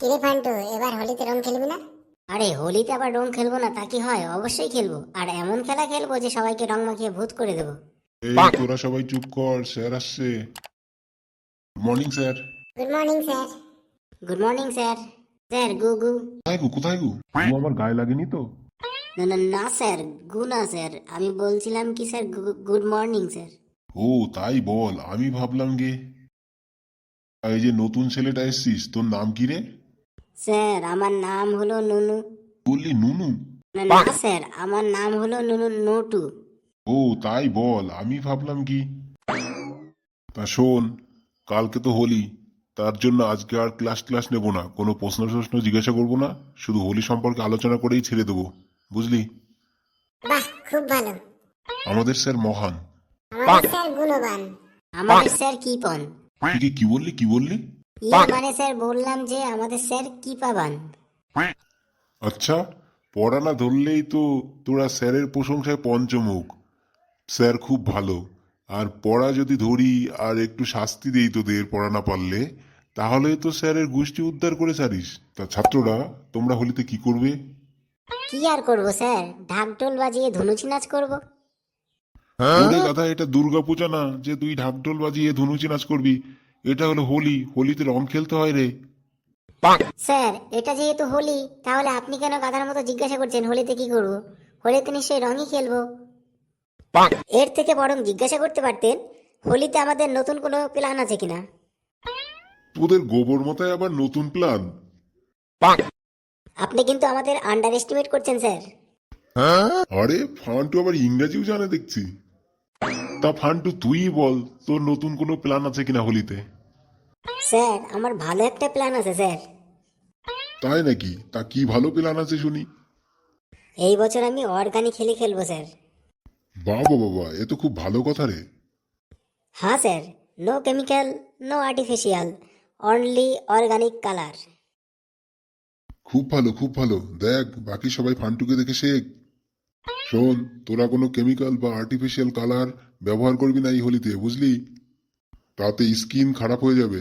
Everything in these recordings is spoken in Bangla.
কিরে ফান্টু, এবার হোলিতে রং খেলবি না? আরে হোলিতে আবার রং খেলবো না তা কি হয়? অবশ্যই খেলবো, আর এমন খেলা খেলবো যে সবাইকে রং মাখিয়ে ভূত করে দেবো। এই তোরা সবাই চুপ কর, স্যার আসছে। Good morning sir. Good morning sir. Good morning sir. Sir গু গু। কোথায় গো, কোথায় গো? গু আমার গায়ে লাগেনি তো? না না না স্যার, গু না স্যার, আমি বলছিলাম কি স্যার, গুড মর্নিং স্যার। ও তাই বল, আমি ভাবলাম গে। এই যে নতুন ছেলেটা এসছিস, তোর নাম কি রে? স্যার আমার নাম হলো নুনু। বললি নুনু? না না স্যার, আমার নাম হলো নুনু নটু। ও তাই বল, আমি ভাবলাম কি। তা শোন, কালকে তো হোলি, তার জন্য আজকে আর ক্লাস নেব না, কোনো প্রশ্ন জিজ্ঞাসা করবো না, শুধু হোলি সম্পর্কে আলোচনা করেই ছেড়ে দেবো, বুঝলি? বাহ, খুব ভালো। আমাদের স্যার মহান। আমাদের স্যার গুণবান। আমাদের স্যার কিপন। তুই কি বললি, কি বললি? মানে স্যার বললাম যে আমাদের স্যার কি পাবান। আচ্ছা, পড়া না ধরলেই তো তোরা স্যারের প্রশংসায় পঞ্চমুখ। স্যার খুব ভালো। আর পড়া যদি ধরি আর একটু শাস্তি দেই তোদের পড়া না পারলে, তাহলে তো স্যারের গোষ্ঠী উদ্ধার করে ছাড়িস। তা ছাত্ররা, তোমরা হোলিতে কি করবে? কি আর করবো স্যার, ঢাকঢোল বাজিয়ে ধনুচি নাচ করবো। ওরে গাধা, এটা দুর্গা পূজা না যে তুই ঢাকঢোল বাজিয়ে ধনুচি নাচ করবি। এটা হলো হোলি, হোলিতে রং খেলতে হয় রে। স্যার এটা যেহেতু হোলি, তাহলে আপনি কেন গাধার মতো জিজ্ঞাসা করছেন হোলিতে কি করব? হোলিতে নিশ্চয়ই রঙই খেলবো। এর থেকে বরং জিজ্ঞাসা করতে পারতেন হোলিতে আমাদের নতুন কোনো প্ল্যান আছে কিনা। তোদের গোবর মতায় আবার নতুন প্ল্যান? আপনি কিন্তু আমাদের আন্ডার এস্টিমেট করছেন স্যার। আরে ফান্টু আবার ইংরেজিও জানে দেখছি। তা ফান্টু তুই বল, তোর নতুন কোনো প্ল্যান আছে কিনা হোলিতে? স্যার আমার ভালো একটা প্ল্যান আছে স্যার। তাই নাকি? তা কি ভালো প্ল্যান আছে শুনি। এই বছর আমি অর্গানিক খেলি খেলবো স্যার। বাবা বাবা, এ তো খুব ভালো কথা রে। হ্যাঁ sir, no chemical, no artificial, only organic colour. খুব ভালো, খুব ভালো। দেখ বাকি সবাই ফান্টুকে দেখে শেখ। শোন, তোরা কোনো কেমিক্যাল বা আর্টিফিশিয়াল কালার ব্যবহার করবি না এই হোলিতে, বুঝলি? তাতে স্কিন খারাপ হয়ে যাবে।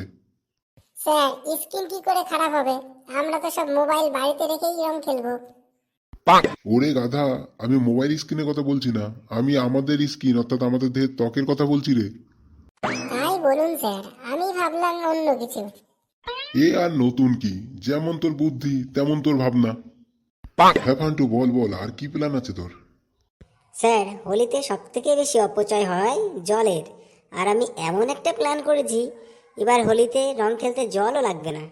স্যার, স্কিন কি করে খারাপ হবে? আমরা তো সব মোবাইল বাড়িতে রেখেই রং খেলবো। ওরে গাধা, আমি মোবাইল স্ক্রিনের কথা বলছি না, আমি আমাদের স্কিন অর্থাৎ আমাদের দেহের ত্বকের কথা বলছি রে। তাই বলুন স্যার, আমি ভাবলাম অন্য কিছু। এ আর নতুন কি, যেমন তোর বুদ্ধি তেমন তোর ভাবনা। হ্যাঁ ফান্টু, বল বল, আর কি প্ল্যান আছে তোর? স্যার হোলিতে সব থেকে বেশি অপচয় হয় জলের, আর আমি এমন একটা প্ল্যান করেছি এবার হোলিতে রং খেলতে জলও লাগবে না।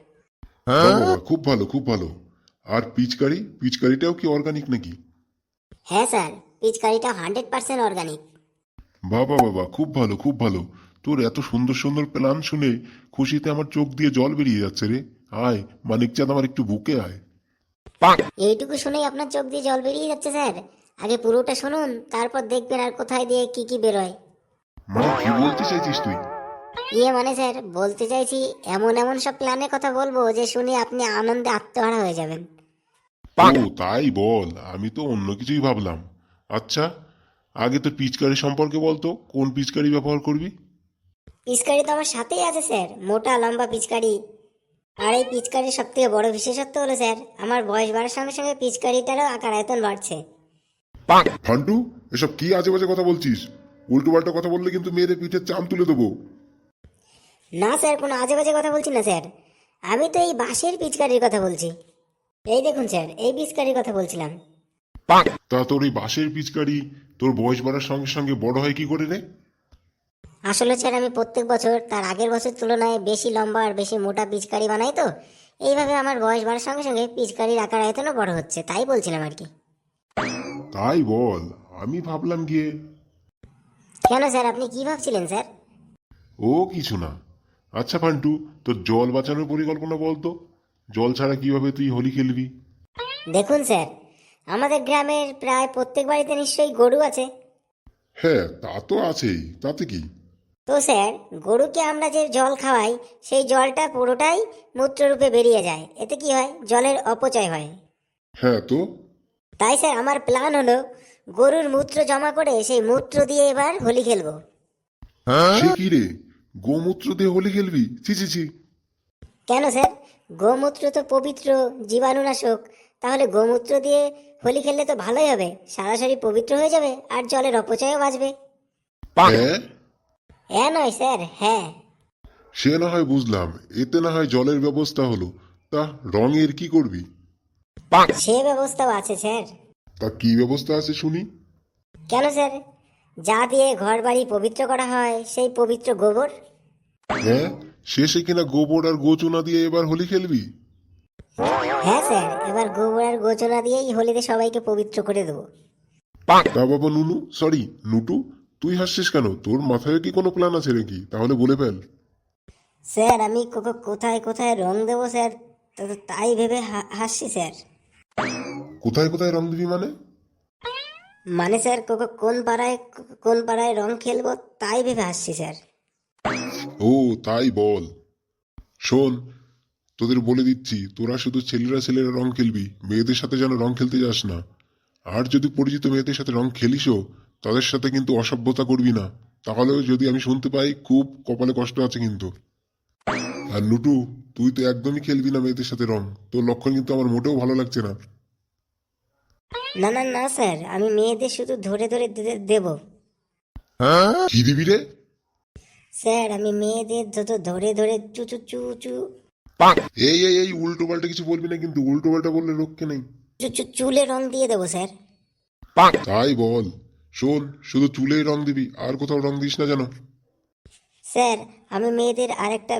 বাহ বাবা, খুব ভালো, খুব ভালো। আর পিচকারিটাও কি অর্গানিক নাকি? হ্যাঁ স্যার, পিচকারিটা 100% অর্গানিক। বাবা বাবা, খুব ভালো, খুব ভালো। তোর এত সুন্দর সুন্দর প্ল্যান শুনে খুশিতে আমার চোখ দিয়ে জল বেরিয়ে যাচ্ছে রে। আয় মানিকচাঁদ, আমার একটু বুকে আয়। এইটুকু শুনেই আপনার চোখ দিয়ে জল বেরিয়ে যাচ্ছে স্যার? আগে পুরোটা শুনুন, তারপর দেখবেন আর কোথায় দিয়ে কি কি বেরোয়। মানে কি বলতে চাইছিস তুই? মানে স্যার বলতে চাইছি, এমন এমন সব প্ল্যানের কথা বলবো যে শুনে আপনি আনন্দে আত্মহারা হয়ে যাবেন। ও তাই বল, আমি তো অন্য কিছুই ভাবলাম। আচ্ছা, আগে তো পিচকারি সম্পর্কে বলতো, কোন পিচকারি ব্যবহার করবি? পিচকারি তো আমার সাথেই আছে স্যার, মোটা লম্বা পিচকারি। আর এই পিচকারির সব থেকে বড় বিশেষত্ব হলো স্যার, আমার বয়স বাড়ার সঙ্গে সঙ্গে পিচকারিটারও আকার আয়তন বাড়ছে। ফান্টু, এসব কি আজে বাজে কথা বলছিস? উল্টো পাল্টা কথা বললে কিন্তু মেয়েদের পিঠের চাম তুলে দেবো। না স্যার, কোনো আজে বাজে কথা বলছি না স্যার, আমি তো এই বাঁশের পিচকারির কথা বলছি। এই দেখুন স্যার, এই পিচকারির কথা বলছিলাম। তা তোর এই বাঁশের পিচকারি তোর বয়স বাড়ার সঙ্গে সঙ্গে বড় হয় কি করে রে? আসলে স্যার আমি প্রত্যেক বছর তার আগের বছর তুলনায় বেশি লম্বা আর বেশি মোটা পিচকারি বানাই তো, এইভাবে আমার বয়স বাড়ার সঙ্গে সঙ্গে পিচকারির আকার আয়তনও বড় হচ্ছে, তাই বলছিলাম আর কি। তাই বল, আমি ভাবলাম গিয়ে। কেন স্যার, আপনি কি ভাবছিলেন স্যার? ও কিছু না। আচ্ছা ফান্টু, তোর জল বাঁচানোর পরিকল্পনা বলতো। জল ছাড়া কিভাবে তুই হোলি খেলবি? দেখুন স্যার, আমাদের গ্রামের প্রায় প্রত্যেক বাড়িতে নিশ্চয়ই গরু আছে। হ্যাঁ তা তো আছেই, তাতে কি? তো স্যার, গরুকে আমরা যে জল খাওয়াই সেই জলটা পুরোটাই মূত্ররূপে বেরিয়ে যায়, এতে কি হয়, জলের অপচয় হয়। হ্যাঁ তো। তাই স্যার আমার প্ল্যান হলো গরুর মূত্র জমা করে সেই মূত্র দিয়ে এবার হোলি খেলবো। সে কি রে, গোমূত্র দিয়ে হোলি খেলবি? ছি ছি ছি। কেন স্যার? গোমূত্র তো পবিত্র জীবাণুনাশক, তাহলে গোমূত্র দিয়ে হোলি খেললে তো ভালোই হবে, সরাসরি পবিত্র হয়ে যাবে আর জলের অপচয়ও বাঁচবে। হ্যাঁ, হ্যাঁ নয় স্যার, হ্যাঁ। সে না হয় বুঝলাম, এতে না হয় জলের ব্যবস্থা হলো, তা রঙের কি করবি? সে ব্যবস্থাও আছে স্যার। তা কি ব্যবস্থা আছে শুনি? কেন স্যার? যা দিয়ে ঘর বাড়ি পবিত্র করা হয় সেই পবিত্র গোবর। হ্যাঁ, শেষে কিনা গোবর আর গোচনা দিয়ে এবার হোলি খেলবি? হ্যাঁ স্যার, এবার গোবর আর গোচনা দিয়েই হোলিতে সবাইকে পবিত্র করে দেবো। তা বাবা নুনু, সরি নুটু, তুই হাসছিস কেন? তোর মাথায় কি কোনো প্ল্যান আছে নাকি? তাহলে বলে ফেল। স্যার আমি কোথায় কোথায় রং দেবো স্যার, তাই ভেবে হাসছি স্যার। কোথায় কোথায় রং দিবি মানে? মানে স্যার কোন পাড়ায় রং খেলবো তাই ভেবে হাসছি স্যার। ও তাই বল। শোন, তোদের বলে দিচ্ছি, তোরা শুধু ছেলেরা ছেলেরা রং খেলবি, মেয়েদের সাথে যেন রং খেলতে যাস না। আর যদি পরিচিত মেয়েদের সাথে রং খেলিসও, তাদের সাথে কিন্তু অসভ্যতা করবি না, তাহলেও যদি আমি শুনতে পাই খুব কপালে কষ্ট আছে কিন্তু। আর নুটু, তুই তো একদমই খেলবি না মেয়েদের সাথে রং, তোর লক্ষণ কিন্তু আমার মোটেও ভালো লাগছে না। না না না স্যার, আমি মেয়েদের শুধু ধরে ধরে দেবো। কি দিবি রে? স্যার আমি মেয়েদের ধরে ধরে চু চু চু চু এই এই এই উল্টো পাল্টা কিছু বলবি না কিন্তু, উল্টো পাল্টা বললে রক্ষে নেই। চুলে রং দিয়ে দেবো স্যার। তাই বল। শোন, শুধু চুলেই রং দিবি, আর কোথাও রং দিস না যেন। স্যার আমি মেয়েদের আরেকটা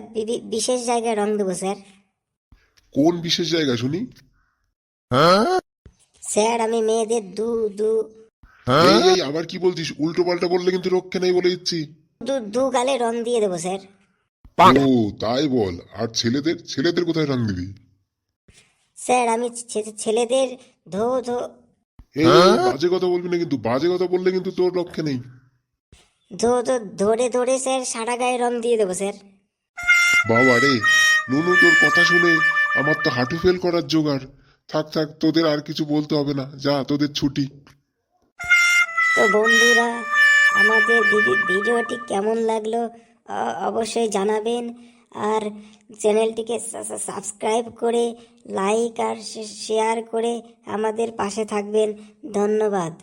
বিশেষ জায়গায় রং দেবো স্যার। কোন বিশেষ জায়গা শুনি? স্যার আমি মেয়েদের দু দু এই এই আবার কি বলছিস? উল্টো পাল্টা বললে কিন্তু রক্ষে নেই বলে দিচ্ছি। দু দু গালে রং দিয়ে দেবো স্যার। ও তাই বল। আর ছেলেদের ছেলেদের কোথায় রং দিবি? স্যার আমি ছেলেদের ধো ধো এই বাজে কথা বলবি না কিন্তু, বাজে কথা বললে কিন্তু তোর রক্ষে নেই। ধরে ধরে স্যার সারা গায়ে রং দিয়ে দেবো স্যার। বাবা রে, নুনু তোর কথা শুনে আমার তো হাঁটু ফেল করার জোগাড়। থাক থাক, তোদের আর কিছু বলতে হবে না, যা তোদের ছুটি। তো বন্ধুরা, আমাদের ভিডিওটি কেমন লাগলো অবশ্যই জানাবেন, আর চ্যানেলটিকে সাবস্ক্রাইব করে লাইক আর শেয়ার করে আমাদের পাশে থাকবেন। ধন্যবাদ।